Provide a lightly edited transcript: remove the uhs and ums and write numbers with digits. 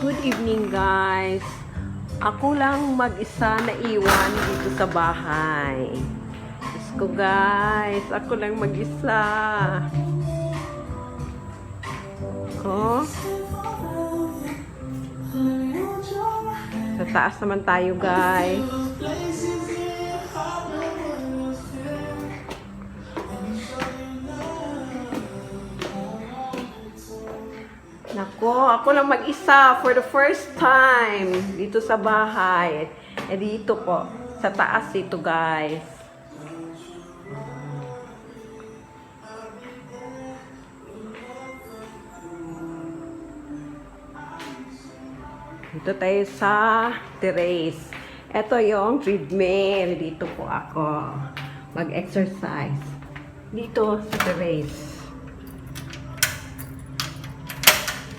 Good evening guys. Ako lang mag-isa na iwan dito sa bahay. Diyos ko guys, ako lang mag-isa. Oh. Sa taas naman tayo guys. Nako, ako lang mag-isa for the first time dito sa bahay. Dito po, sa taas dito guys. Dito tayo sa terrace. Ito yung treadmill. Dito po ako mag-exercise. Dito sa terrace.